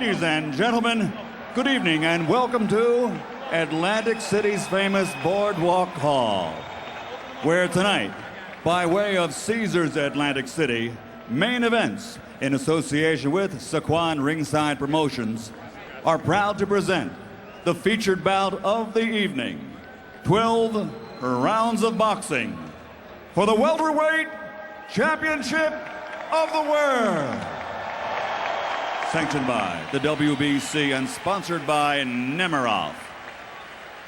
Ladies and gentlemen, good evening and welcome to Atlantic City's famous Boardwalk Hall, where tonight, by way of Caesars Atlantic City, main events in association with Saquon Ringside Promotions are proud to present the featured bout of the evening, 12 rounds of boxing for the welterweight championship of the world. Sanctioned by the WBC and sponsored by Nemiroff.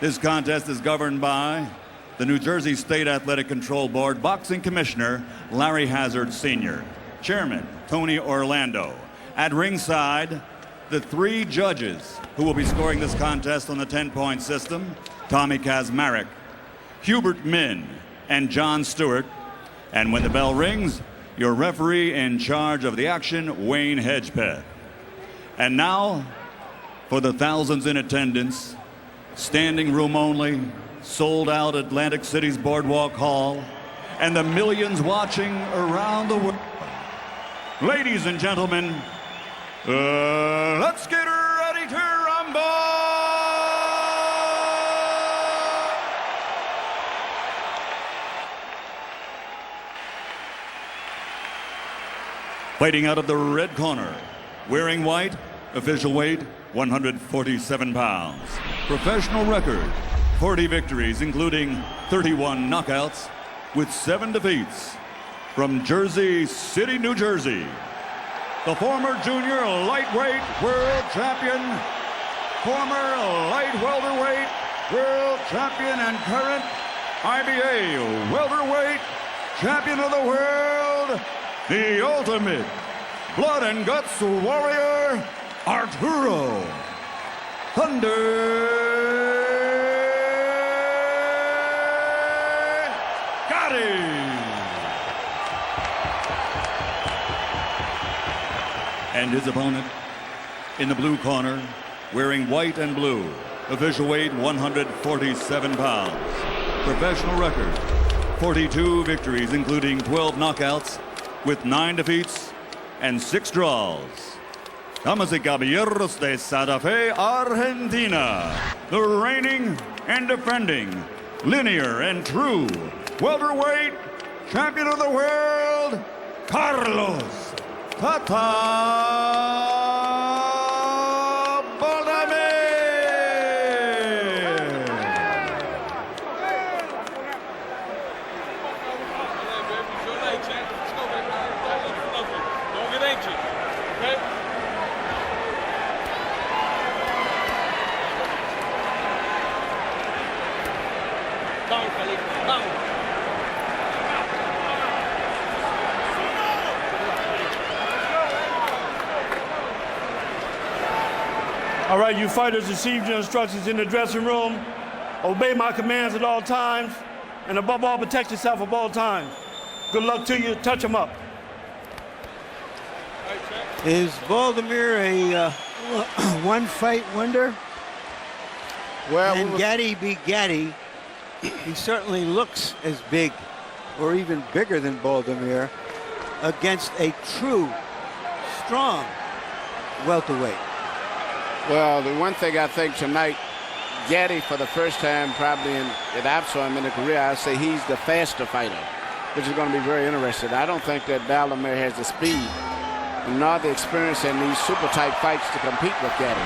This contest is governed by the New Jersey State Athletic Control Board Boxing Commissioner Larry Hazard Sr., Chairman Tony Orlando. At ringside, the three judges who will be scoring this contest on the 10-point system, Tommy Kazmarek, Hubert Min, and John Stewart. And when the bell rings, your referee in charge of the action, Wayne Hedgepeth. And now, for the thousands in attendance, standing room only, sold out Atlantic City's Boardwalk Hall, and the millions watching around the world. Ladies and gentlemen, let's get ready to rumble! Fighting out of the red corner, wearing white, official weight 147 pounds. Professional record 40 victories, including 31 knockouts, with 7 defeats. From Jersey City, New Jersey, the former junior lightweight world champion, former light welterweight world champion, and current IBA welterweight champion of the world, the ultimate blood and guts warrior, Arturo Thunder Gatti. And his opponent in the blue corner, wearing white and blue, official weight 147 pounds. Professional record 42 victories, including 12 knockouts, with 9 defeats and 6 draws. Damas y caballeros de Santa Fe, Argentina, the reigning and defending linear and true welterweight champion of the world, Carlos Tata Baldomir. All right, you fighters, receive your instructions in the dressing room. Obey my commands at all times, and above all, protect yourself at all times. Good luck to you. Touch them up. Is Baldomir a one-fight wonder? Well, Can Gatti be Gatti? He certainly looks as big, or even bigger than Baldomir, against a true, strong welterweight. well, the one thing I think tonight, Gatti, for the first time probably that I've saw him in a career, I say he's the faster fighter, which is going to be very interesting. I don't think that Baldomir has the speed nor the experience in these super tight fights to compete with Gatti.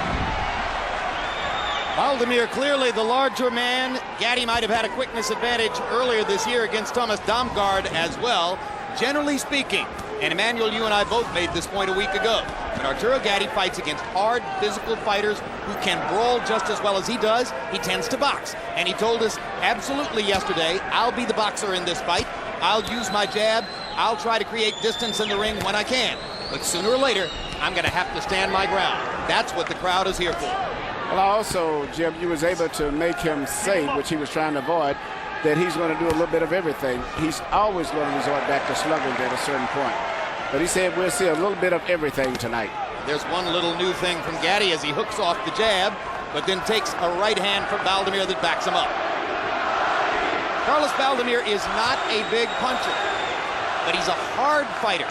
Baldomir clearly the larger man. Gatti might have had a quickness advantage earlier this year against Thomas Damgaard as well. Generally speaking, and Emmanuel, you and I both made this point a week ago, when Arturo Gatti fights against hard, physical fighters who can brawl just as well as he does, he tends to box. And he told us absolutely yesterday, I'll be the boxer in this fight. I'll use my jab. I'll try to create distance in the ring when I can. But sooner or later, I'm going to have to stand my ground. That's what the crowd is here for. Well, also, Jim, you was able to make him say, which he was trying to avoid, that he's going to do a little bit of everything. He's always going to resort back to slugging at a certain point. But he said we'll see a little bit of everything tonight. There's one little new thing from Gatti as he hooks off the jab, but then takes a right hand from Baldomir that backs him up. Carlos Baldomir is not a big puncher, but he's a hard fighter.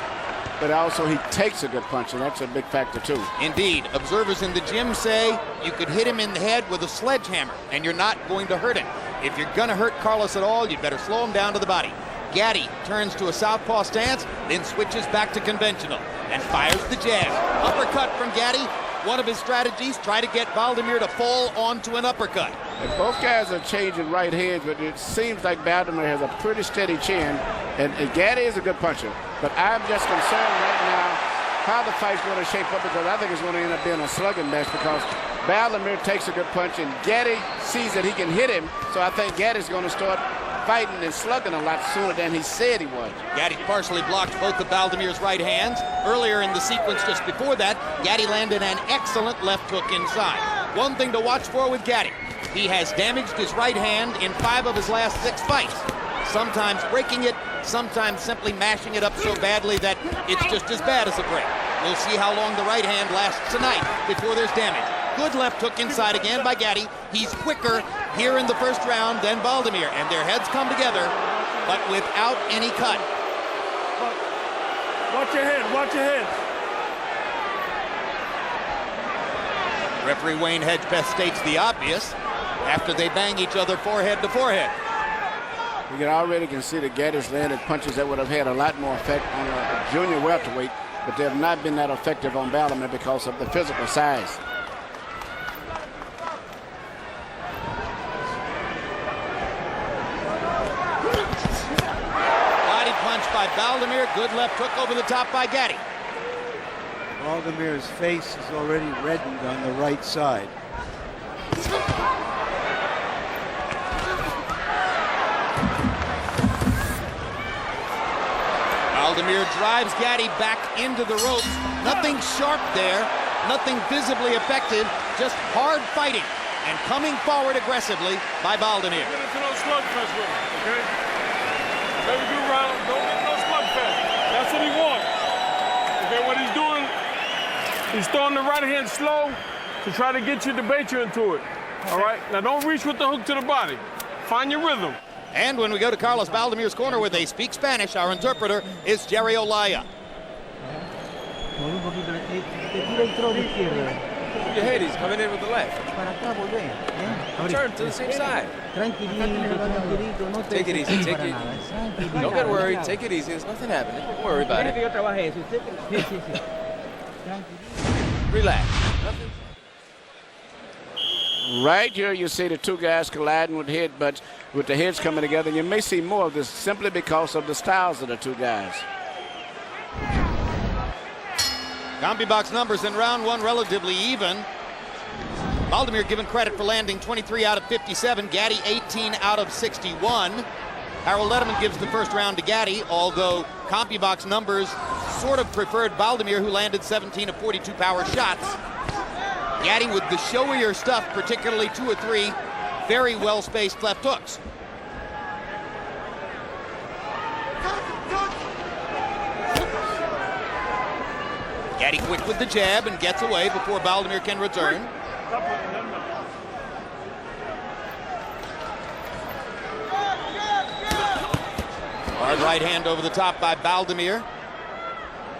but also he takes a good punch, and that's a big factor too. Indeed. Observers in the gym say you could hit him in the head with a sledgehammer, and you're not going to hurt him. If you're going to hurt Carlos at all, you'd better slow him down to the body. Gatti turns to a southpaw stance, then switches back to conventional and fires the jab. Uppercut from Gatti. One of his strategies, try to get Baldomir to fall onto an uppercut. And both guys are changing right hands, but it seems like Baldomir has a pretty steady chin, and Gatti is a good puncher. But I'm just concerned right now how the fight's going to shape up, because I think it's going to end up being a slugging match, because Baldomir takes a good punch and Gatti sees that he can hit him, so I think Gatti's going to start fighting and slugging a lot sooner than he said he would. Gatti partially blocked both of Baldomir's right hands. Earlier in the sequence just before that, Gatti landed an excellent left hook inside. One thing to watch for with Gatti, he has damaged his right hand in 5 of his last 6 fights. Sometimes breaking it, sometimes simply mashing it up so badly that it's just as bad as a break. We'll see how long the right hand lasts tonight before there's damage. Good left hook inside again by Gatti. He's quicker here in the first round than Baldomir, and their heads come together, but without any cut. Watch your head, watch your head. Referee Wayne Hedgebeth states the obvious after they bang each other forehead to forehead. You can already see that Gatti's landed punches that would have had a lot more effect on a junior welterweight, but they have not been that effective on Baldomir because of the physical size. By Baldomir, good left hook over the top by Gatti. Baldomir's face is already reddened on the right side. Baldomir drives Gatti back into the ropes. Nothing sharp there, nothing visibly effective, just hard fighting and coming forward aggressively by Baldomir. Get into those slugfest with him, okay? Let me do round, don't get no slugfest. That's what he wants. Okay, what he's doing, he's throwing the right hand slow to try to get you to bait you into it. All right? Now don't reach with the hook to the body. Find your rhythm. And when we go to Carlos Baldomir's corner where they speak Spanish, our interpreter is Jerry Olaya. Your head, he's coming in with the left. Turn to the same side. Take it easy, take it. Don't get worried, take it easy. There's nothing happening. Don't worry about it. Relax. Right here you see the two guys colliding with headbutts, with the heads coming together, and you may see more of this simply because of the styles of the two guys. CompuBox numbers in round 1 relatively even. Baldomir given credit for landing 23 out of 57, Gatti 18 out of 61. Harold Letterman gives the first round to Gatti, although CompuBox numbers sort of preferred Baldomir, who landed 17 of 42 power shots. Gatti with the showier stuff, particularly 2 or 3 very well-spaced left hooks. Gatti quick with the jab and gets away before Baldomir can return. Hard right hand over the top by Baldomir.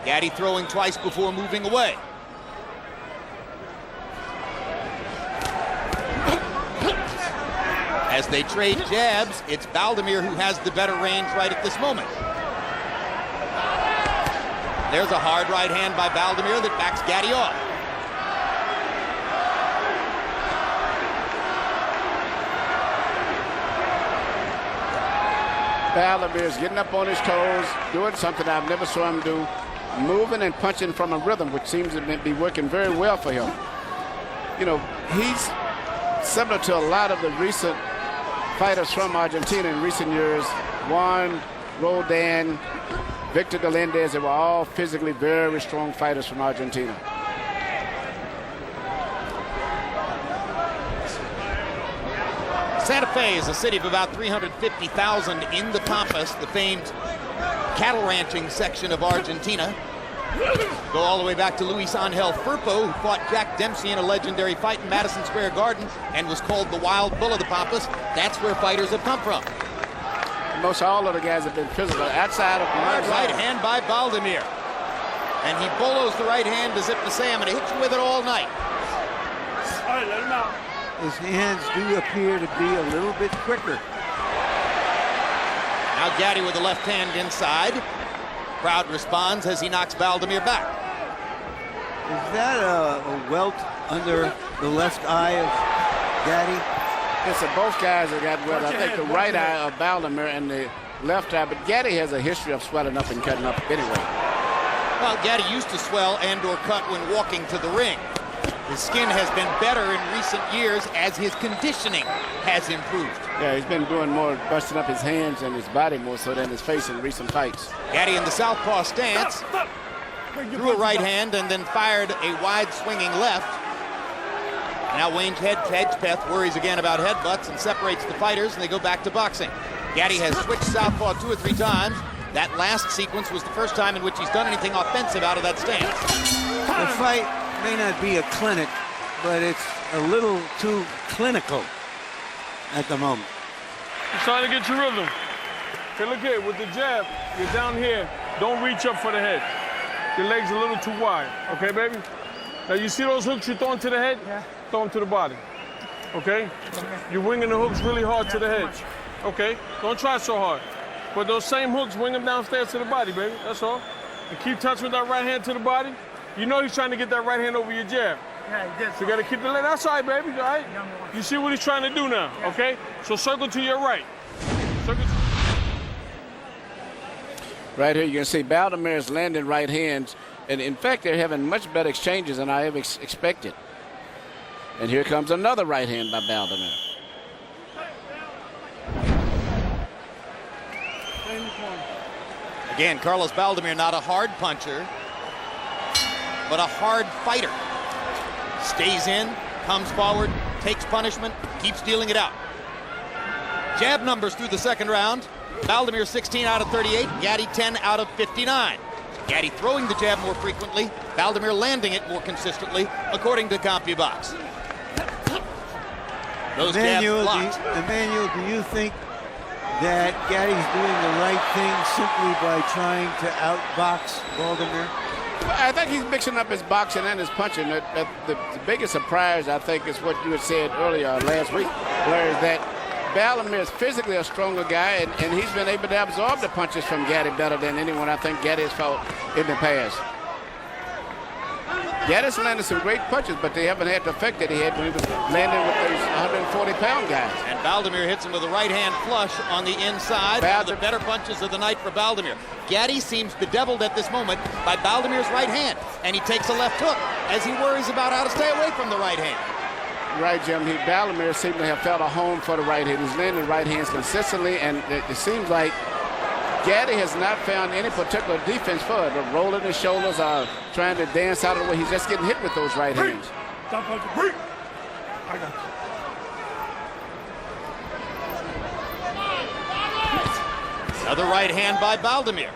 Gatti throwing twice before moving away. As they trade jabs, it's Baldomir who has the better range right at this moment. There's a hard right hand by Baldomir that backs Gatti off. Baldomir's getting up on his toes, doing something I've never saw him do, moving and punching from a rhythm, which seems to be working very well for him. You know, he's similar to a lot of the recent fighters from Argentina in recent years. Juan, Roldan, Victor Galindez, they were all physically very strong fighters from Argentina. Santa Fe is a city of about 350,000 in the Pampas, the famed cattle ranching section of Argentina. Go all the way back to Luis Angel Firpo, who fought Jack Dempsey in a legendary fight in Madison Square Garden and was called the Wild Bull of the Pampas. That's where fighters have come from. Most all of the guys have been physical outside of Hard right hand by Baldomir. And he bolos the right hand as if to say, I'm going to hit you with it all night. All right, let him out. His hands do appear to be a little bit quicker. Now Gatti with the left hand inside. Crowd responds as he knocks Baldomir back. Is that a welt under the left eye of Gatti? Listen, both guys have got well. I think the right eye of Baldomir and the left eye, but Gatti has a history of swelling up and cutting up anyway. Well, Gatti used to swell and or cut when walking to the ring. His skin has been better in recent years as his conditioning has improved. Yeah, he's been doing more, busting up his hands and his body more so than his face in recent fights. Gatti in the southpaw stance, threw a right hand and then fired a wide swinging left. Now Wayne Hedgepeth worries again about headbutts and separates the fighters, and they go back to boxing. Gatti has switched southpaw 2 or 3 times. That last sequence was the first time in which he's done anything offensive out of that stance. The fight may not be a clinic, but it's a little too clinical at the moment. He's trying to get your rhythm. Okay, look here, with the jab, you're down here. Don't reach up for the head. Your leg's a little too wide, okay, baby? Now, you see those hooks you're throwing to the head? Yeah. Throw them to the body, okay? You're winging the hooks really hard to the head. Okay, don't try so hard. But those same hooks, wing them downstairs to the body, baby, that's all. And keep touching with that right hand to the body. You know he's trying to get that right hand over your jab. Yeah, he did. So you gotta keep the leg. That's all right, baby, all right? You see what he's trying to do now, okay? So circle to your right. Circle Right here, you can see Baldomir's landing right hands. And in fact, they're having much better exchanges than I ever expected. And here comes another right hand by Baldomir. Again, Carlos Baldomir not a hard puncher, but a hard fighter. Stays in, comes forward, takes punishment, keeps dealing it out. Jab numbers through the second round. Baldomir 16 out of 38, Gatti 10 out of 59. Gatti throwing the jab more frequently, Baldomir landing it more consistently, according to CompuBox. Those jabs blocked. Emmanuel, do you think that Gatti's doing the right thing simply by trying to outbox Baldomir? I think he's mixing up his boxing and his punching. The biggest surprise, I think, is what you had said earlier last week, where that Baldomir is physically a stronger guy, and he's been able to absorb the punches from Gatti better than anyone I think Gatti has fought in the past. Gatti's landed some great punches, but they haven't had the effect that he had when he was landing with those 140-pound guys. And Baldomir hits him with a right-hand flush on the inside. One of the better punches of the night for Baldomir. Gatti seems bedeviled at this moment by Baldomir's right hand, and he takes a left hook as he worries about how to stay away from the right hand. Right, Jim. Baldomir seems to have found a home for the right hand. He's landing right hands consistently, and it seems like Gatti has not found any particular defense for it. Rolling his shoulders or trying to dance out of the way. He's just getting hit with those right hands. Stop punching. Break. I got you. Another right hand by Baldomir.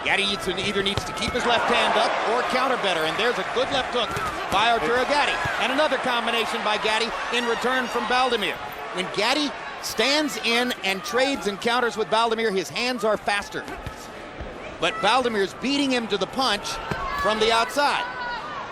Gatti either needs to keep his left hand up or counter better, and there's a good left hook by Arturo Gatti. And another combination by Gatti in return from Baldomir. When Gatti stands in and trades and counters with Baldomir, his hands are faster. But Baldomir's beating him to the punch from the outside.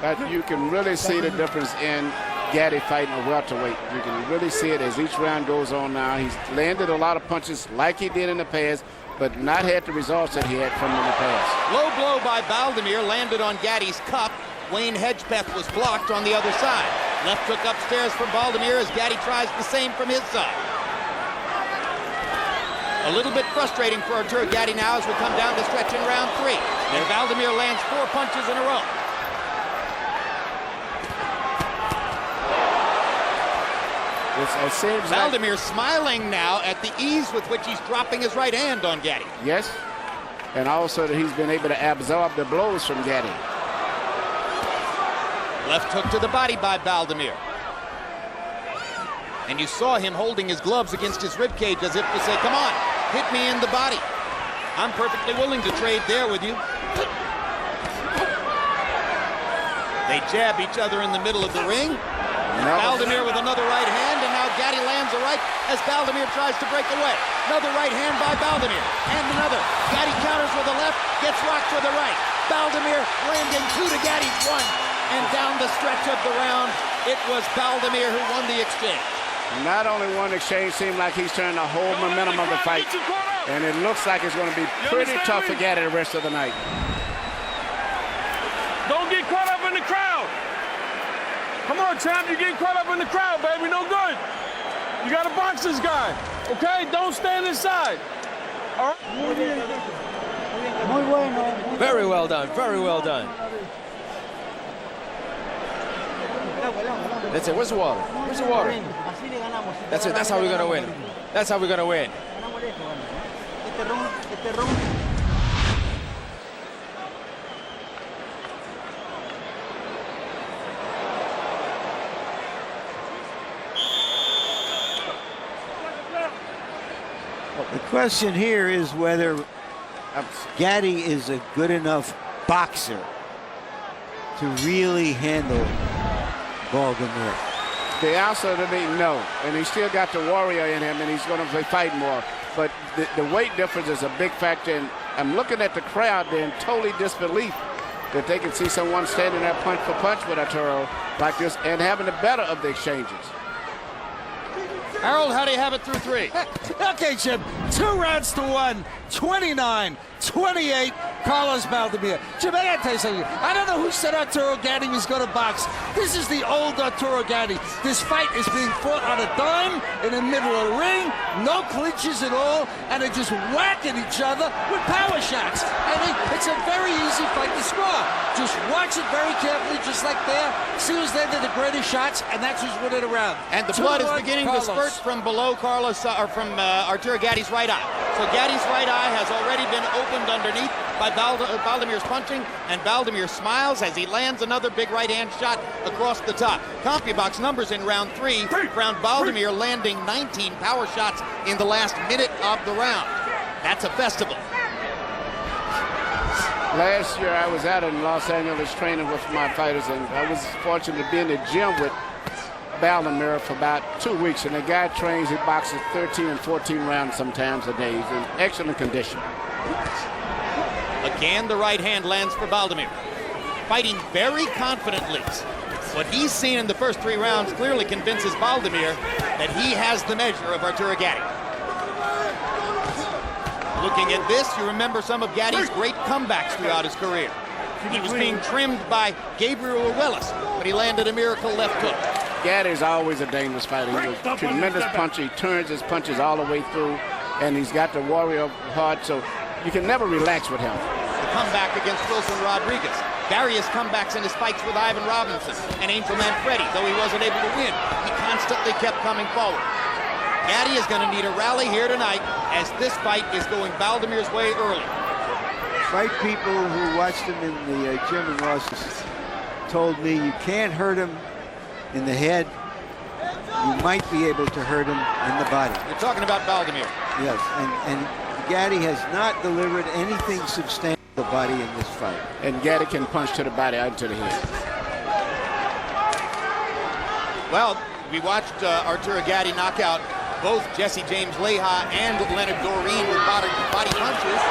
But you can really see the difference in Gatti fighting a welterweight. You can really see it as each round goes on now. He's landed a lot of punches like he did in the past, but not had the results that he had from in the past. Low blow by Baldomir landed on Gatti's cup. Wayne Hedgepeth was blocked on the other side. Left hook upstairs from Baldomir as Gatti tries the same from his side. A little bit frustrating for Arturo Gatti now as we come down to stretch in round 3. And Baldomir lands 4 punches in a row. It seems Baldomir like, smiling now at the ease with which he's dropping his right hand on Gatti. yes, and also that he's been able to absorb the blows from Gatti. Left hook to the body by Baldomir. And you saw him holding his gloves against his ribcage as if to say, come on, hit me in the body. I'm perfectly willing to trade there with you. They jab each other in the middle of the ring. Baldomir with another right hand, and now Gatti lands a right as Baldomir tries to break away. Another right hand by Baldomir, and another. Gatti counters with a left, gets rocked with a right. Baldomir landing 2 to Gatti's 1. And down the stretch of the round, it was Baldomir who won the exchange. Not only one exchange, seemed like he's turned the whole momentum of the fight. And it looks like it's going to be pretty tough for Gatti the rest of the night. Don't get caught up in the crowd. Come on, champ. You're getting caught up in the crowd, baby. No good. You got to box this guy, okay? Don't stand inside. All right? Very well done. Very well done. That's it. Where's the water? Where's the water? That's it. That's how we're gonna win. That's how we're gonna win. The question here is whether Gatti is a good enough boxer to really handle Baldomir. The answer to me, no. And he's still got the warrior in him, and he's going to fight more. But the weight difference is a big factor. And I'm looking at the crowd, they're in total disbelief that they can see someone standing there punch for punch with Arturo like this and having the better of the exchanges. Harold, how do you have it through 3? Okay, Jim. 2 rounds to 1. 29-28. Carlos Baldomir. Jim, I gotta tell you something. I don't know who said Arturo Gatti was going to box. This is the old Arturo Gatti. This fight is being fought on a dime in the middle of the ring. No clinches at all, and they're just whacking each other with power shots. I mean, it's a very easy fight to score. Just watch it very carefully, just like there. See who's landing the greatest shots, and that's who's winning the round. And the blood is beginning to spurt from below Arturo Gatti's right eye. So Gatti's right eye has already been opened underneath by Baldomir's punching, and Baldomir smiles as he lands another big right-hand shot across the top. CompuBox numbers in round 3 found Baldomir landing 19 power shots in the last minute of the round. That's a festival. Last year, I was out in Los Angeles training with my fighters, and I was fortunate to be in the gym with Baldomir for about 2 weeks, and the guy trains, he boxes 13 and 14 rounds sometimes a day. He's in excellent condition. Again, the right hand lands for Baldomir. Fighting very confidently. What he's seen in the first 3 rounds clearly convinces Baldomir that he has the measure of Arturo Gatti. Looking at this, you remember some of Gatti's great comebacks throughout his career. He was being trimmed by Gabriel Ruelas, but he landed a miracle left hook. Gatti's always a dangerous fighter. He's a tremendous puncher. He turns his punches all the way through, and he's got the warrior heart, so you can never relax with him. The comeback against Wilson Rodriguez. Various comebacks in his fights with Ivan Robinson and Angel Manfredi. Though he wasn't able to win, he constantly kept coming forward. Gatti is going to need a rally here tonight as this fight is going Baldomir's way early. Fight people who watched him in the gym in Los Angeles told me you can't hurt him in the head. You might be able to hurt him in the body. You're talking about Baldomir. Yes, and Gatti has not delivered anything substantial to the body in this fight. And Gatti can punch to the body out to the head. Well, we watched Arturo Gatti knock out both Jesse James Leija and Leonard Doreen with body punches.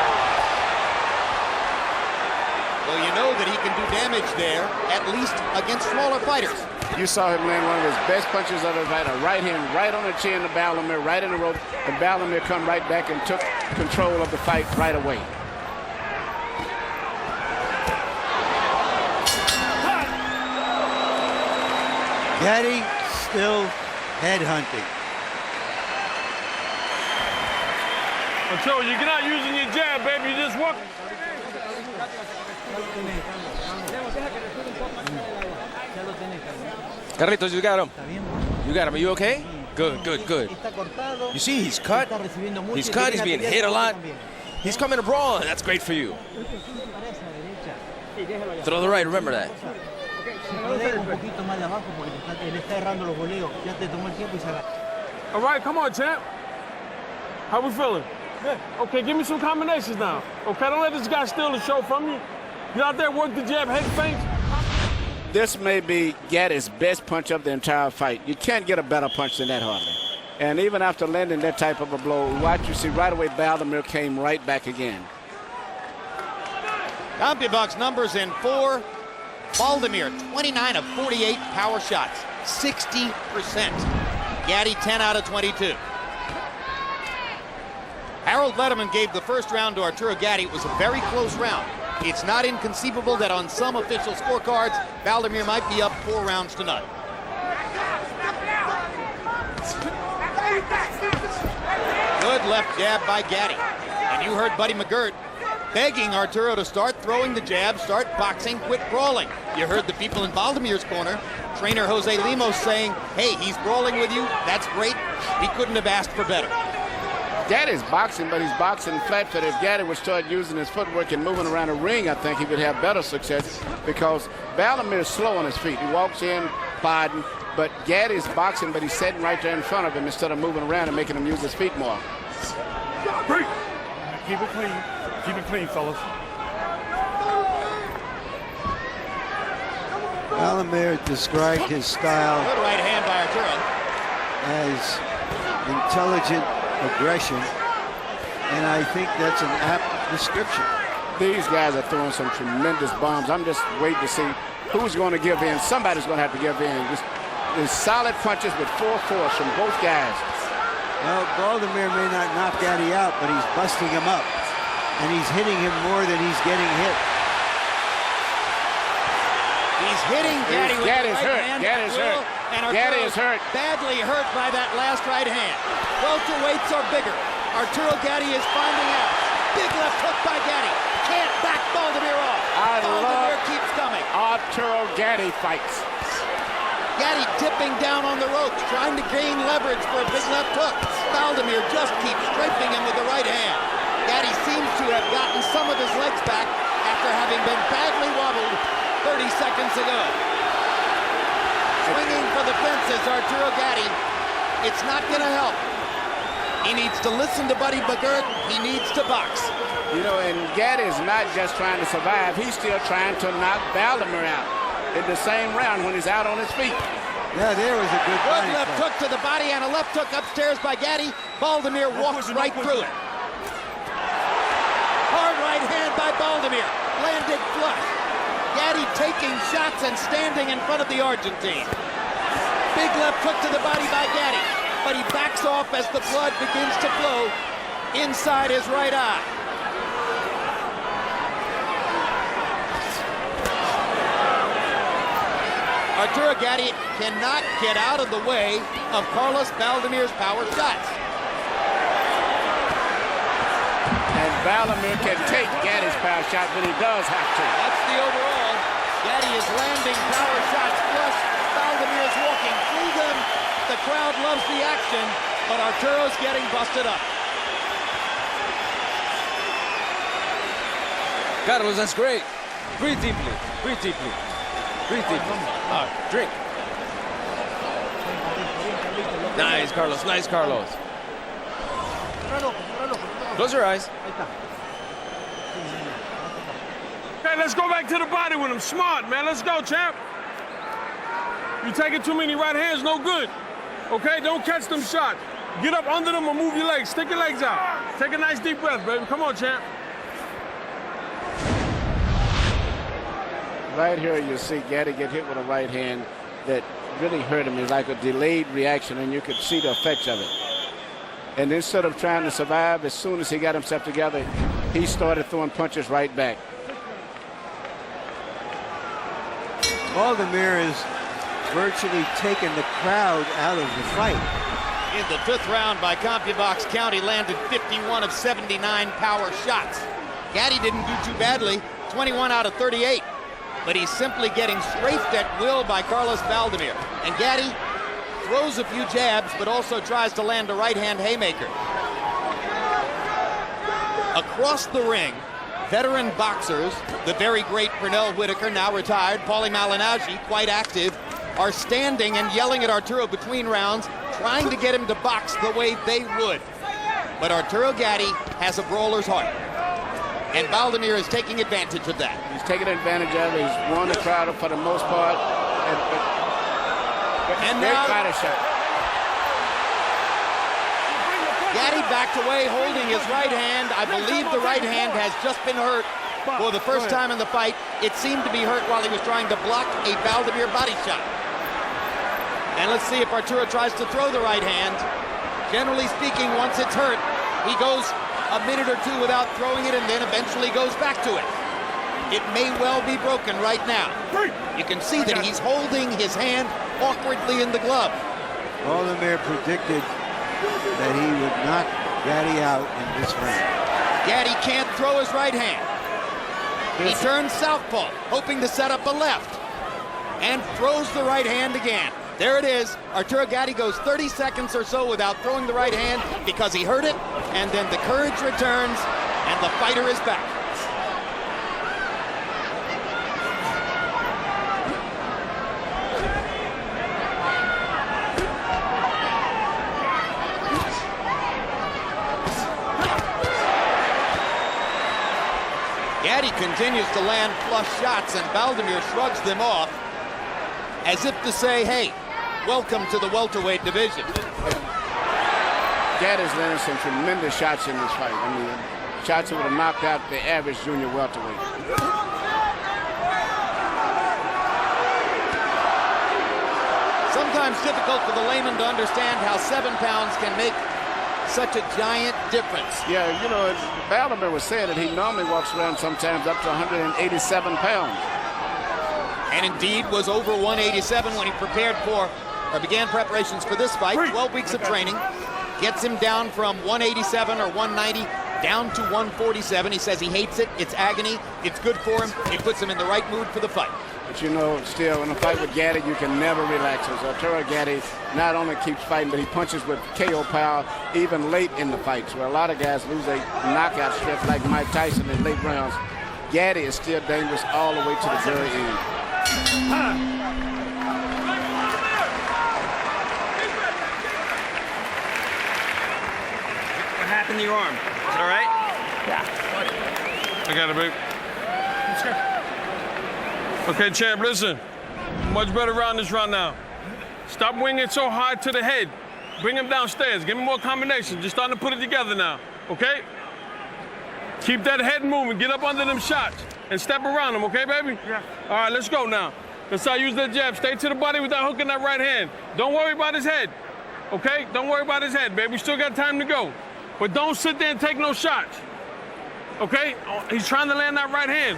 Well, you know that he can do damage there, at least against smaller fighters. You saw him land one of his best punches of the fight, a right hand right on the chin to Baldomir, right in the rope, and Baldomir come right back and took control of the fight right away. Gatti still headhunting. Until you're not using your jab, baby, you just walk. Carlitos, you got him. You got him. Are you okay? Good, good, good. You see, he's cut. He's cut. He's being hit a lot. He's coming to brawl. That's great for you. Throw the right. Remember that. All right, come on, champ. How we feeling? Good. Okay, give me some combinations now. Okay, don't let this guy steal the show from you. Get out there, work the jab, head feints. This may be Gatti's best punch of the entire fight. You can't get a better punch than that, hardly. And even after landing that type of a blow, watch, you see right away Baldomir came right back again. CompuBox numbers in 4. Baldomir, 29 of 48 power shots, 60%. Gatti, 10 out of 22. Harold Letterman gave the first round to Arturo Gatti. It was a very close round. It's not inconceivable that on some official scorecards, Baldomir might be up 4 rounds to none. Good left jab by Gatti. And you heard Buddy McGirt begging Arturo to start throwing the jab, start boxing, quit brawling. You heard the people in Baldomir's corner, trainer Jose Lemos saying, hey, he's brawling with you, that's great. He couldn't have asked for better. Gatti's boxing, but he's boxing flat-footed. If Gatti would start using his footwork and moving around the ring, I think he would have better success because Baldomir is slow on his feet. He walks in, plodding, but Gatti's boxing, but he's sitting right there in front of him instead of moving around and making him use his feet more. Break. Keep it clean. Keep it clean, fellas. Baldomir described his style Good right hand by Arturo. as intelligent aggression, and I think that's an apt description. These guys are throwing some tremendous bombs. I'm just waiting to see who's going to give in. Somebody's going to have to give in. There's solid punches with full force from both guys. Well, Baldomir may not knock Gatti out, but he's busting him up, and he's hitting him more than he's getting hit. He's hitting Gatti with the right hand. Gatti's hurt. And Gatti Arturo is hurt. badly hurt by that last right hand. Welterweights are bigger. Arturo Gatti is finding out. Big left hook by Gatti. Can't back Baldomir off. Baldomir keeps coming. Arturo Gatti fights. Gatti tipping down on the ropes, trying to gain leverage for a big left hook. Baldomir just keeps strafing him with the right hand. Gatti seems to have gotten some of his legs back after having been badly wobbled 30 seconds ago. Swinging for the fences, Arturo Gatti. It's not going to help. He needs to listen to Buddy McGirt. He needs to box. You know, and Gatti is not just trying to survive. He's still trying to knock Baldomir out in the same round when he's out on his feet. Yeah, there was a good Good left hook to the body and a left hook upstairs by Gatti. Baldomir walks right through it. Hard right hand by Baldomir. Landed flush. Gatti taking shots and standing in front of the Argentine. Big left hook to the body by Gatti, but he backs off as the blood begins to flow inside his right eye. Arturo Gatti cannot get out of the way of Carlos Baldomir's power shots. And Baldomir can take Gatti's power shot, but he does have to. That's the overall. Gatti is landing power shots flush. Baldomir is walking through them. The crowd loves the action, but Arturo's getting busted up. Carlos, that's great. Breathe deeply. Breathe deeply. Breathe deeply. Drink. Nice, Carlos. Nice, Carlos. Close your eyes. Hey, let's go back to the body with him. Smart, man. Let's go, champ. You taking too many right hands, no good. Okay, don't catch them shots. Get up under them or move your legs. Stick your legs out. Take a nice deep breath, baby. Come on, champ. Right here, you see Gatti get hit with a right hand that really hurt him. It's like a delayed reaction, and you could see the effects of it. And instead of trying to survive, as soon as he got himself together, he started throwing punches right back. Baldomir is virtually taking the crowd out of the fight. In the 5th round by CompuBox County, landed 51 of 79 power shots. Gatti didn't do too badly, 21 out of 38. But he's simply getting strafed at will by Carlos Baldomir. And Gatti throws a few jabs, but also tries to land a right-hand haymaker. Across the ring, veteran boxers, the very great Pernell Whitaker, now retired, Paulie Malignaggi, quite active, are standing and yelling at Arturo between rounds, trying to get him to box the way they would. But Arturo Gatti has a brawler's heart. And Baldomir is taking advantage of that. He's taking advantage of it. He's won the crowd for the most part. And great now body shot. Gatti backed away, holding his right hand. I believe the right hand has just been hurt For the first time in the fight, it seemed to be hurt while he was trying to block a Baldomir body shot. And let's see if Arturo tries to throw the right hand. Generally speaking, once it's hurt, he goes a minute or two without throwing it and then eventually goes back to it. It may well be broken right now. You can see that he's holding his hand awkwardly in the glove. Baldomir predicted that he would knock Gatti out in this round. Gatti can't throw his right hand. He turns southpaw, hoping to set up a left, and throws the right hand again. There it is. Arturo Gatti goes 30 seconds or so without throwing the right hand because he hurt it, and then the courage returns, and the fighter is back. Gatti continues to land flush shots, and Baldomir shrugs them off as if to say, hey, welcome to the welterweight division. Gatti's landed some tremendous shots in this fight. I mean, shots that would have knocked out the average junior welterweight. Sometimes difficult for the layman to understand how 7 pounds can make such a giant difference. Yeah, you know, Baldomir was saying that he normally walks around sometimes up to 187 pounds. And indeed was over 187 when he prepared for, or began preparations for this fight. 12 weeks of training. Gets him down from 187 or 190 down to 147. He says he hates it. It's agony. It's good for him. It puts him in the right mood for the fight. But you know, still, in a fight with Gatti, you can never relax. As Arturo Gatti not only keeps fighting, but he punches with KO power even late in the fights, where a lot of guys lose a knockout stretch like Mike Tyson in late rounds. Gatti is still dangerous all the way to the very end. What happened to your arm? Is it all right? I got it, babe. Okay, champ, listen. Much better round this round now. Stop winging so hard to the head. Bring him downstairs. Give him more combinations. Just starting to put it together now, okay? Keep that head moving. Get up under them shots and step around them, okay, baby? Yeah. All right, let's go now. Let's start using that jab. Stay to the body without hooking that right hand. Don't worry about his head, okay? Don't worry about his head, baby. We still got time to go. But don't sit there and take no shots, okay? He's trying to land that right hand.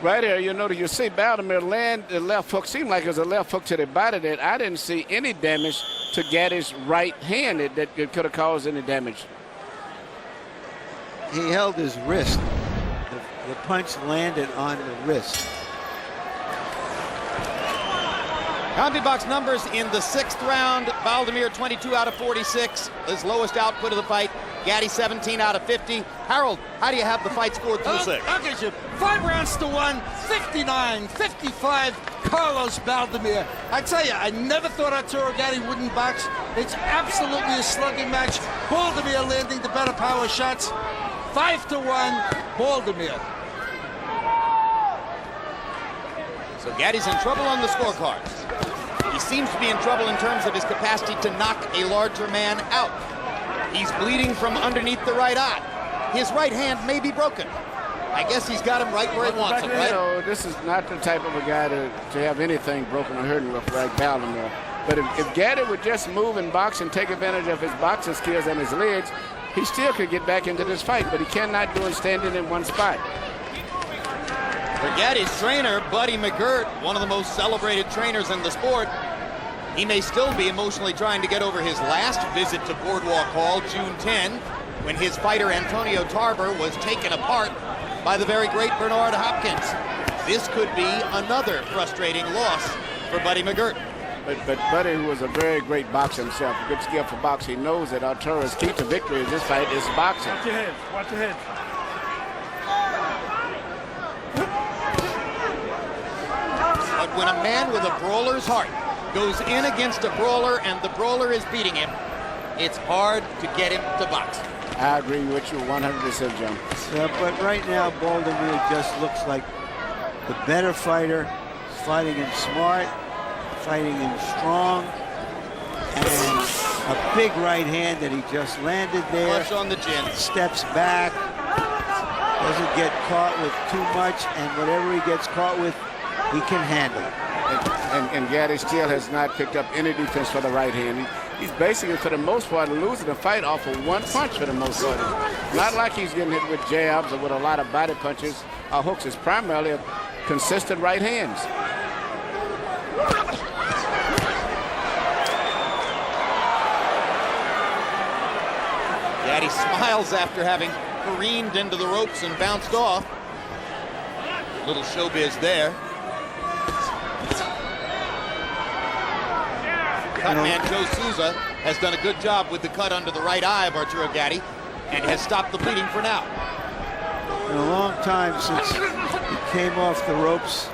Right here, you know, you see Baldomir land the left hook. Seemed like it was a left hook to the body there. I didn't see any damage to Gatti's right hand that could have caused any damage. He held his wrist. The punch landed on the wrist. CompuBox numbers in the 6th round. Baldomir 22 out of 46, his lowest output of the fight. Gatti 17 out of 50. Harold, how do you have the fight scored through 6? I'll get you 5 rounds to 1, 59-55, Carlos Baldomir. I tell you, I never thought Arturo Gatti wouldn't box. It's absolutely a slugging match. Baldomir landing the better power shots. 5-1, Baldomir. So Gatti's in trouble on the scorecards. He seems to be in trouble in terms of his capacity to knock a larger man out. He's bleeding from underneath the right eye. His right hand may be broken. I guess he's got him right where he wants him, right? You know, this is not the type of a guy to have anything broken or hurting with like Baldomir. But if Gatti would just move and box and take advantage of his boxing skills and his legs, he still could get back into this fight, but he cannot do it standing in one spot. For Gatti's trainer, Buddy McGirt, one of the most celebrated trainers in the sport, he may still be emotionally trying to get over his last visit to Boardwalk Hall, June 10, when his fighter Antonio Tarver was taken apart by the very great Bernard Hopkins. This could be another frustrating loss for Buddy McGirt. But Buddy, who was a very great boxer himself, a good skill for boxing, knows that Arturo's key to victory in this fight is boxing. Watch your head. Watch your head. But when a man with a brawler's heart goes in against a brawler and the brawler is beating him, it's hard to get him to box. I agree with you 100%, John. But right now, Baldomir just looks like the better fighter. He's fighting him smart, fighting him strong, and a big right hand that he just landed there. Flush on the chin. Steps back. Doesn't get caught with too much, and whatever he gets caught with, he can handle. And Gatti still has not picked up any defense for the right hand. He's basically, for the most part, losing the fight off of one punch for the most part. Not like he's getting hit with jabs or with a lot of body punches or hooks. It's primarily a consistent right hands. Gatti smiles after having careened into the ropes and bounced off. Little showbiz there. Cut man Joe Souza has done a good job with the cut under the right eye of Arturo Gatti and has stopped the bleeding for now. In a long time since he came off the ropes,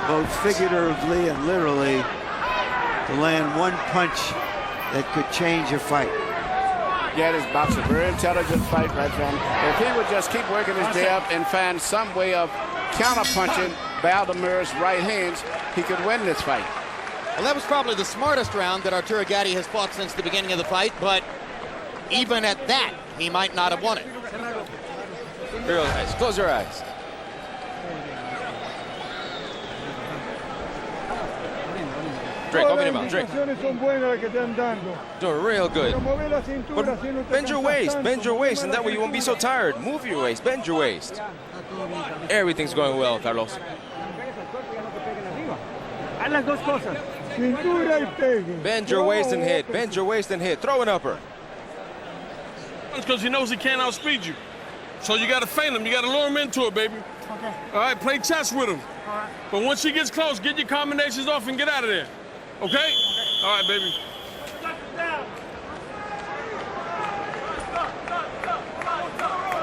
both figuratively and literally, to land one punch that could change a fight. Gatti's boxing, very intelligent fight right from him. If he would just keep working his jab and find some way of counter-punching Baldomir's right hands, he could win this fight. Well, that was probably the smartest round that Arturo Gatti has fought since the beginning of the fight, but even at that, he might not have won it. Real eyes. Close your eyes. Drink, open your mouth, drink. Doing real good. But bend your waist, and that way you won't be so tired. Move your waist, bend your waist. Everything's going well, Carlos. Bend your waist and hit, bend your waist and hit. Throw an upper. It's because he knows he can't outspeed you. So you got to feint him. You got to lure him into it, baby. Okay. All right, play chess with him. All right. But once he gets close, get your combinations off and get out of there. Okay? Okay. All right, baby.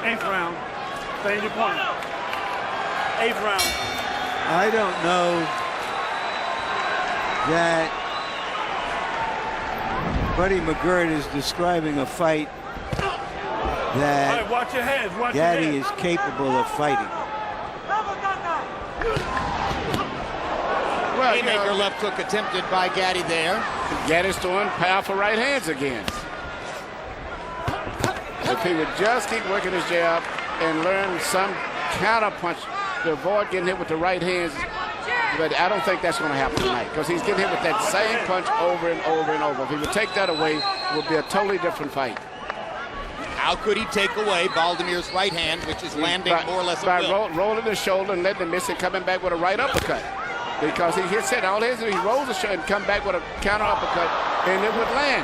Eighth round. Stay in your corner. Eighth round. I don't know that Buddy McGirt is describing a fight that All right, watch your heads. Watch Gatti your is heads. capable of fighting. Well, Haymaker left hook attempted by Gatti there. Gatti's throwing powerful right hands again. If he would just keep working his jab and learn some counter punch to avoid getting hit with the right hands, but I don't think that's going to happen tonight because he's getting hit with that same punch over and over and over. If he would take that away, it would be a totally different fight. How could he take away Baldomir's right hand, which is landing more or less by at will? rolling the shoulder and letting him miss it, coming back with a right uppercut. Because he hits it, all he has to do, he rolls the shoulder and come back with a counter uppercut, and it would land.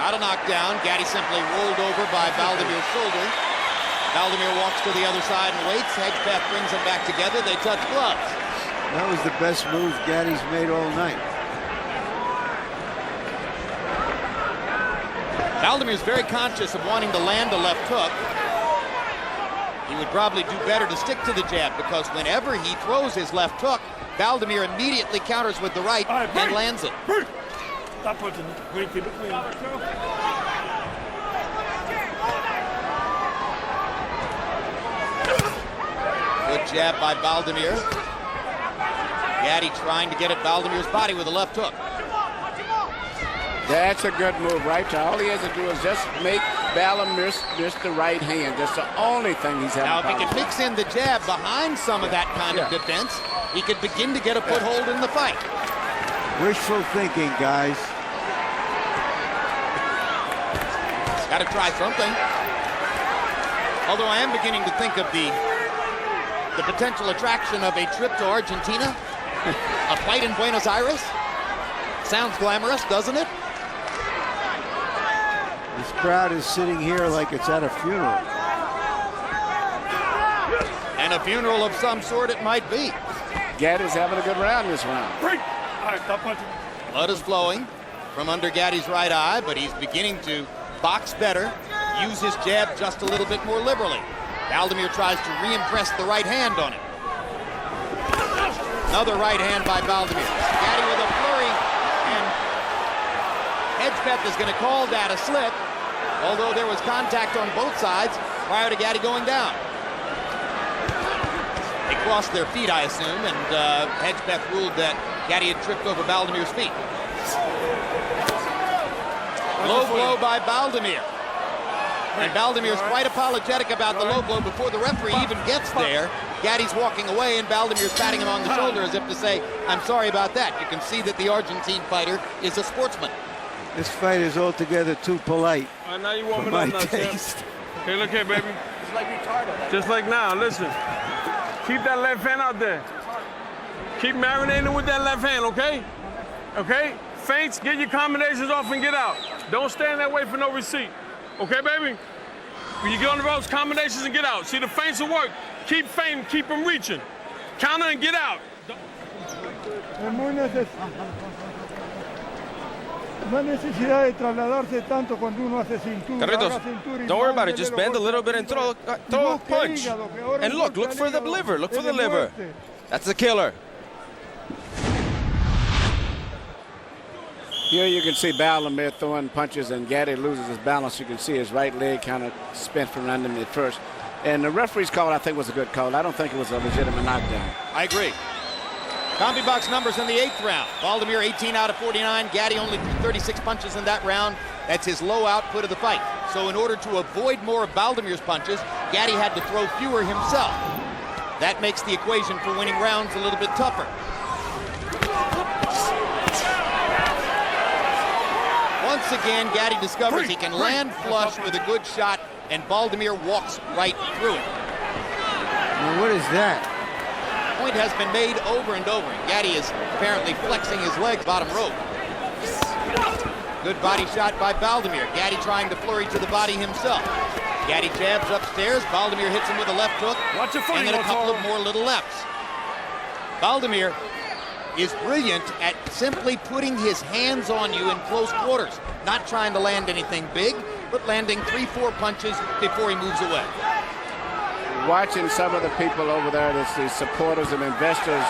Not a knockdown. Gatti simply rolled over by Baldomir's shoulder. Baldomir walks to the other side and waits. Hedgepeth brings them back together. They touch gloves. That was the best move Gatti's made all night. Baldomir's very conscious of wanting to land a left hook. He would probably do better to stick to the jab because whenever he throws his left hook, Baldomir immediately counters with the right and lands it. Stop punching. Keep it clean. Good jab by Baldomir. Gatti trying to get at Baldomir's body with a left hook. That's a good move right there. All he has to do is just make Baldomir miss the right hand. That's the only thing he's having. Now, if he problems can mix in the jab behind some of that kind of defense, he could begin to get a foothold in the fight. Wishful thinking, guys. Got to try something. Although I am beginning to think of the potential attraction of a trip to Argentina, a fight in Buenos Aires. Sounds glamorous, doesn't it? This crowd is sitting here like it's at a funeral. And a funeral of some sort it might be. Gatti's having a good round this round. Break. All right, stop punching. Blood is flowing from under Gatti's right eye, but he's beginning to box better, use his jab just a little bit more liberally. Baldomir tries to re-impress the right hand on him. Another right hand by Baldomir. Gatti with a flurry, and Hedgepeth is going to call that a slip, although there was contact on both sides prior to Gatti going down. They crossed their feet, I assume, and Hedgepeth ruled that Gatti had tripped over Baldomir's feet. Low blow by Baldomir. And Baldomir's quite apologetic about the low blow before the referee even gets there. Gatti's walking away, and Baldomir's patting him on the shoulder as if to say, I'm sorry about that. You can see that the Argentine fighter is a sportsman. This fight is altogether too polite Now you for warming my up now, champ. taste. Okay, look here, baby. It's like retarded. Just like now, listen. Keep that left hand out there. Keep marinating with that left hand, okay? Okay? Feints, get your combinations off and get out. Don't stand that way for no receipt. Okay, baby? When you get on the ropes, combinations and get out. See, the feints will work. Keep feinting, keep them reaching. Counter and get out. No hay necesidad de trasladarse tanto cuando uno hace cintura. Carlitos, Haga cintura y don't worry about it. mándele Just lo bend a golpe little bit al and throw hígado. a punch. And look for the liver. Look for the liver. That's the killer. Here you can see Baldomir throwing punches, and Gatti loses his balance. You can see his right leg kind of spent from under him at first. And the referee's call, I think, was a good call. I don't think it was a legitimate knockdown. I agree. Combi box numbers in the 8th round. Baldomir 18 out of 49. Gatti only 36 punches in that round. That's his low output of the fight. So in order to avoid more of Baldomir's punches, Gatti had to throw fewer himself. That makes the equation for winning rounds a little bit tougher. Once again, Gatti discovers he can land flush with a good shot, and Baldomir walks right through it. Now, what is that? Point has been made over and over, and Gatti is apparently flexing his legs bottom rope. Good body shot by Baldomir. Gatti trying to flurry to the body himself. Gatti jabs upstairs. Baldomir hits him with a left hook. Watch your footing, And then a couple Arturo. of more little lefts. Baldomir is brilliant at simply putting his hands on you in close quarters. Not trying to land anything big, but landing 3-4 punches before he moves away. Watching some of the people over there, that's the supporters and investors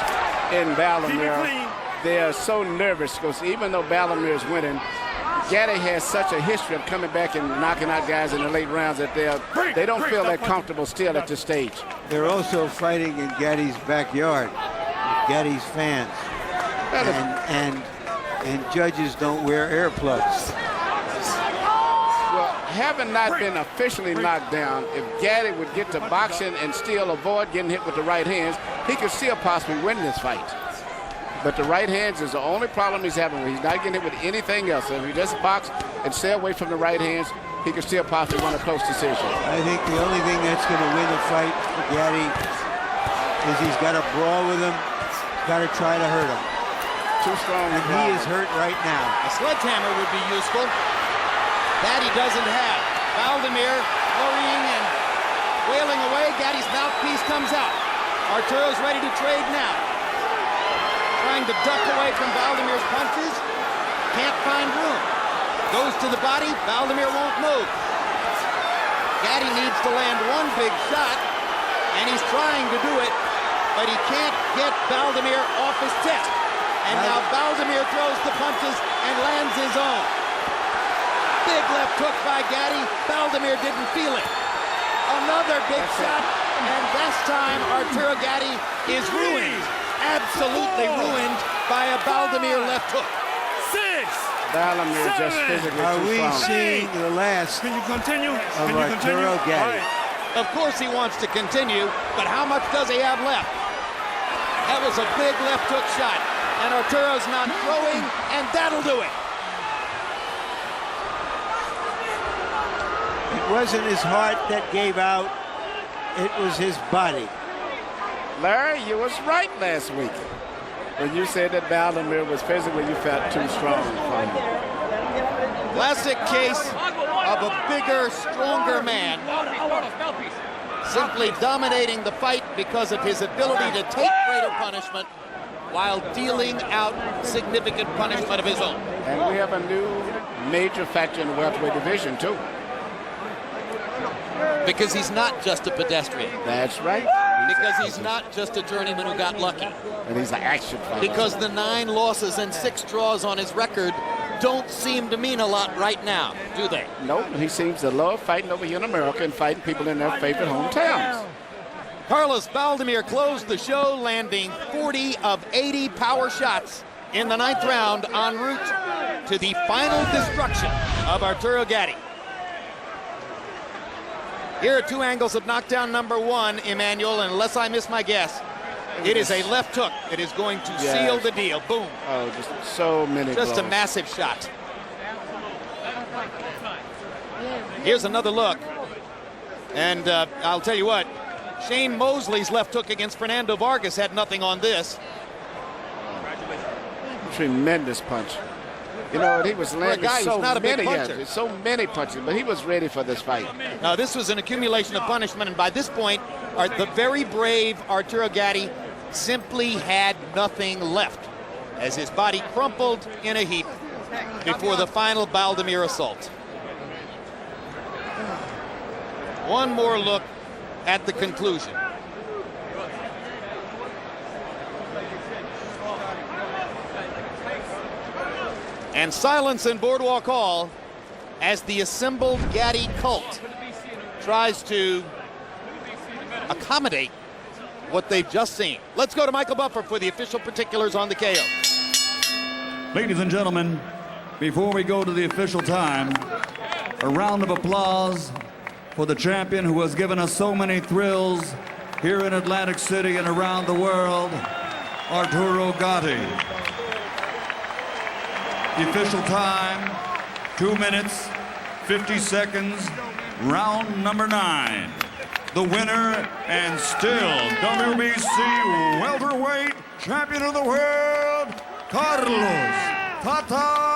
in Baldomir, they are so nervous because even though Baldomir is winning, Gatti has such a history of coming back and knocking out guys in the late rounds that they don't feel that comfortable still at this stage. They're also fighting in Gatti's backyard, Gatti's fans. And judges don't wear earplugs. Well, having not been officially knocked down, if Gatti would get to boxing and still avoid getting hit with the right hands, he could still possibly win this fight. But the right hands is the only problem he's having. He's not getting hit with anything else. So if he just box and stay away from the right hands, he could still possibly win a close decision. I think the only thing that's going to win the fight for Gatti is he's got to brawl with him, got to try to hurt him. Too strong. And he is hurt right now. A sledgehammer would be useful. That he doesn't have. Baldomir flurrying and wailing away. Gatti's mouthpiece comes out. Arturo's ready to trade now. Trying to duck away from Baldomir's punches. Can't find room. Goes to the body. Baldomir won't move. Gatti needs to land one big shot, and he's trying to do it, but he can't get Baldomir off his chest. And now Baldomir throws the punches and lands his own. Big left hook by Gatti. Baldomir didn't feel it. Another big shot, and this time Arturo Gatti is ruined. Absolutely ruined by a Baldomir left hook. 6. Baldomir just physically Are too we strong. seeing the last Can you continue? of Can you continue? Arturo Gatti? Of course he wants to continue, but how much does he have left? That was a big left hook shot, and Arturo's not throwing, and that'll do it. It wasn't his heart that gave out, it was his body. Larry, you was right last week when you said that Baldomir was physically, you felt too strong for him. Classic case of a bigger, stronger man simply dominating the fight because of his ability to take greater punishment while dealing out significant punishment of his own. And we have a new major factor in the welterweight division, too. Because he's not just a pedestrian. That's right. Because he's not just a journeyman who got lucky. And he's an action fighter. Because the 9 losses and 6 draws on his record don't seem to mean a lot right now, do they? Nope, he seems to love fighting over here in America and fighting people in their favorite hometowns. Carlos Baldomir closed the show, landing 40 of 80 power shots in the 9th round en route to the final destruction of Arturo Gatti. Here are two angles of knockdown number one, Emmanuel, and unless I miss my guess, it is a left hook that is going to seal the deal. Boom. Oh, just so many Just blows. a massive shot. Here's another look. And I'll tell you what, Shane Mosley's left hook against Fernando Vargas had nothing on this. Tremendous punch. You know, he was landing guy who's so not a big many, puncher. so many punches, but he was ready for this fight. Now, this was an accumulation of punishment, and by this point, the very brave Arturo Gatti simply had nothing left as his body crumpled in a heap before the final Baldomir assault. One more look at the conclusion. And silence in Boardwalk Hall as the assembled Gatti cult tries to accommodate what they've just seen. Let's go to Michael Buffer for the official particulars on the KO. Ladies and gentlemen, before we go to the official time, a round of applause for the champion who has given us so many thrills here in Atlantic City and around the world, Arturo Gatti. The official time, 2 minutes, 50 seconds, round number 9. The winner and still WBC welterweight champion of the world, Carlos Tata